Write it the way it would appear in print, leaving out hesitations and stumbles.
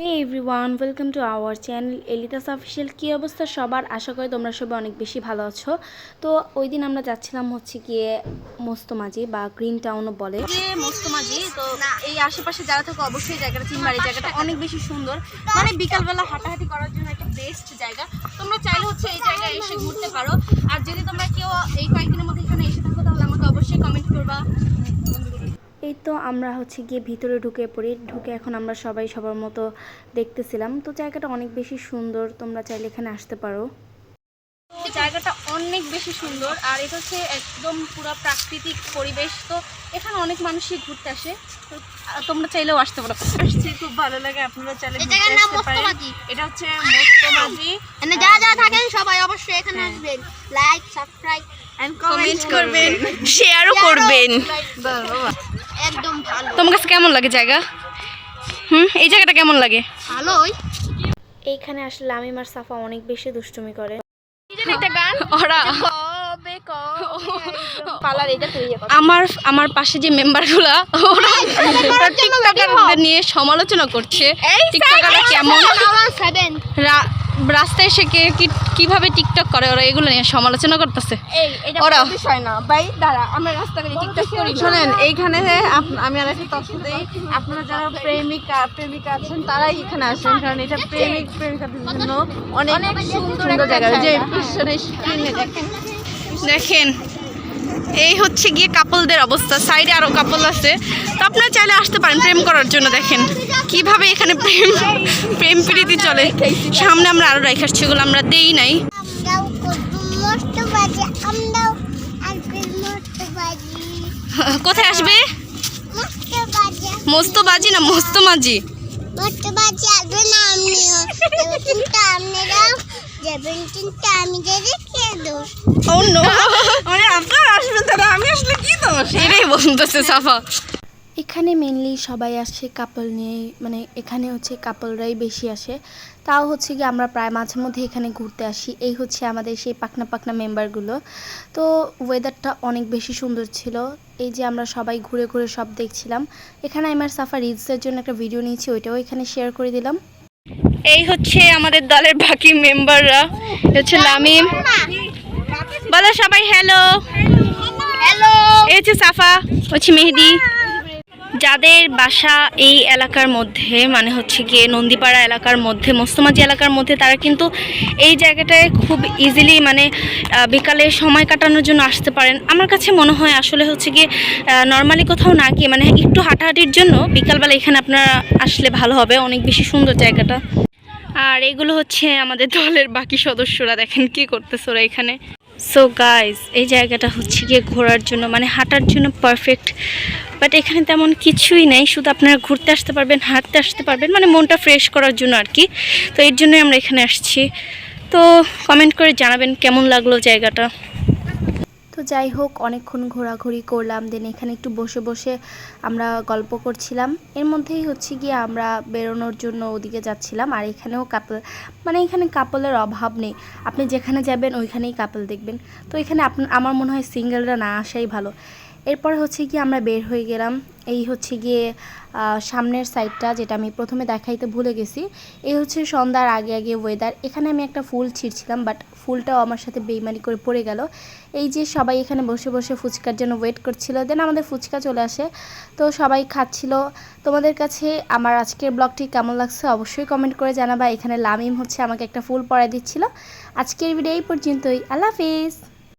Hey everyone, welcome to our channel Elitas official. কী অবস্থা সবার? আশা করি তোমরা সবাই অনেক বেশি ভালো আছো। তো ওই দিন আমরা যাচ্ছিলাম হচ্ছে গিয়ে মস্তমাজি বা গ্রিন টাউনও বলে মস্তমাজি। তো এই আশেপাশে যারা থাকে অবশ্যই জায়গাটা চিনবার। এই জায়গাটা অনেক বেশি সুন্দর, মানে বিকালবেলা হাঁটাহাঁটি করার জন্য একটা বেস্ট জায়গা। তোমরা চাইলে হচ্ছে এই জায়গায় এসে ঘুরতে পারো। আর যদি তোমরা কেউ এই কয়েকদিনের মধ্যে এখানে এসে থাকো তাহলে আমাকে অবশ্যই কমেন্ট করবা। এই তো আমরা হচ্ছে গিয়ে ভিতরে ঢুকে এখন আমরা সবাই সবার মতো দেখতেছিলাম। তো জায়গাটা অনেক বেশি সুন্দর, তোমরা চাইলে এখানে আসতে পারো। জায়গাটা অনেক বেশি সুন্দর আর এটা হচ্ছে একদম পুরো প্রাকৃতিক পরিবেশ। তো এখানে অনেক মানুষই ঘুরতে আসে, তো তোমরা চাইলেও আসতে পারো। আসছি, খুব ভালো লাগে, আপনারা চাইলে ঘুরতে আসতে পারেন। এটা হচ্ছে মস্তমাজি। যারা যারা থাকেন সবাই অবশ্যই এখানে আসবেন, লাইক সাবস্ক্রাইব এন্ড কমেন্ট করবেন, শেয়ারও করবেন। একদম ভালো। তোমার কাছে কেমন লাগে জায়গা? এই জায়গাটা কেমন লাগে? ভালোই। এইখানে আসলে লামিম আর সাফা অনেক বেশি দুষ্টুমি করে। আমার পাশে যে মেম্বারগুলা ওরা টিকটকারদের নিয়ে সমালোচনা করছে। টিকটকাররা কেমন, রাস্তায় এসে কিভাবে টিকটক করে ওরা এগুলো নিয়ে সমালোচনা করতেছে। ওরা বিষয় না ভাই, দাঁড়া, আমরা রাস্তাঘাটে টিকটক করি। শোনেন, এইখানে আমি আর একটা তথ্য দেই, আপনারা যারা প্রেমিকা আছেন তারাই এখানে আসেন, কারণ এটা প্রেমিকাদের জন্য অনেক সুন্দর জায়গা। যে পিছনে স্ক্রিনে দেখেন, এই হচ্ছে গিয়ে কাপলদের অবস্থা। সাইডে আরো কাপল আছে, তো আপনারা চাইলে আসতে পারেন প্রেম করার জন্য। দেখেন কিভাবে এখানে প্রেম প্রীতি চলে। সামনে আমরা আরো রাইখা আসছি, এগুলো আমরা দেই নাই। কোথায় আসবে? মস্তবাজি না মস্তমাজি? এটাই বলতেছে সাফা। এখানে মেনলি সবাই আসে কাপল নিয়ে, মানে এখানে হচ্ছে কাপলরাই বেশি আসে। তাও হচ্ছে কি আমরা প্রায় মাঝে মধ্যে এখানে ঘুরতে আসি। এই হচ্ছে আমাদের সেই পাকনা মেম্বারগুলো। তো ওয়েদারটা অনেক বেশি সুন্দর ছিল। এই যে আমরা সবাই ঘুরে ঘুরে সব দেখছিলাম। এখানে আমার সাফা রিলসের জন্য একটা ভিডিও নিয়েছি, ওইটাও এখানে শেয়ার করে দিলাম। এই হচ্ছে আমাদের দলের বাকি মেম্বাররা। হচ্ছে লামিম, বলো সবাই হ্যালো। হ্যালো। এই হচ্ছে সাফা, হচ্ছে মেহেদি। যাদের বাসা এই এলাকার মধ্যে, মানে হচ্ছে গিয়ে নন্দীপাড়া এলাকার মধ্যে, মস্তমাজি এলাকার মধ্যে, তারা কিন্তু এই জায়গাটায় খুব ইজিলি মানে বিকালে সময় কাটানোর জন্য আসতে পারেন। আমার কাছে মনে হয় আসলে হচ্ছে গিয়ে নর্মালি কোথাও না গিয়ে মানে একটু হাঁটাহাঁটির জন্য বিকালবেলা এখানে আপনারা আসলে ভালো হবে। অনেক বেশি সুন্দর জায়গাটা। আর এগুলো হচ্ছে আমাদের দলের বাকি সদস্যরা, দেখেন কি করতেছে ওরা এখানে। সো গাইজ, এই জায়গাটা হচ্ছে গিয়ে ঘোরার জন্য মানে হাঁটার জন্য পারফেক্ট। বাট এখানে তেমন কিছুই নেই, শুধু আপনারা ঘুরতে আসতে পারবেন, হাঁটতে আসতে পারবেন, মানে মনটা ফ্রেশ করার জন্য আর কি। তো এর জন্যই আমরা এখানে আসছি। তো কমেন্ট করে জানাবেন কেমন লাগলো জায়গাটা। তো যাই হোক, অনেকক্ষণ ঘোরাঘুরি করলাম, দেন এখানে একটু বসে বসে আমরা গল্প করছিলাম। এর মধ্যেই হচ্ছে গিয়ে আমরা বেরোনোর জন্য ওদিকে যাচ্ছিলাম। আর এখানেও কাপল, মানে এখানে কাপলের অভাব নেই, আপনি যেখানে যাবেন ওইখানেই কাপল দেখবেন। তো এখানে আমার মনে হয় সিঙ্গেলরা না আসাই ভালো। এরপর হচ্ছে গিয়ে আমরা বের হয়ে গেলাম। এই হচ্ছে গিয়ে সামনের সাইডটা, যেটা আমি প্রথমে দেখাইতে ভুলে গেছি। এই হচ্ছে সন্ধ্যার আগে ওয়েদার। এখানে আমি একটা ফুল ছিঁড়ছিলাম, বাট ফুলটাও আমার সাথে বেইমানি করে পড়ে গেল। এই যে সবাই এখানে বসে বসে ফুচকার জন্য ওয়েট করছিল, দেন আমাদের ফুচকা চলে আসে। তো সবাই খাচ্ছিল। তোমাদের কাছে আমার আজকের ব্লগটি কেমন লাগছে অবশ্যই কমেন্ট করে জানাবা। এখানে লামিম হচ্ছে আমাকে একটা ফুল পরায় দিচ্ছিল। আজকের ভিডিও এই পর্যন্তই। আল্লাহ হাফিজ।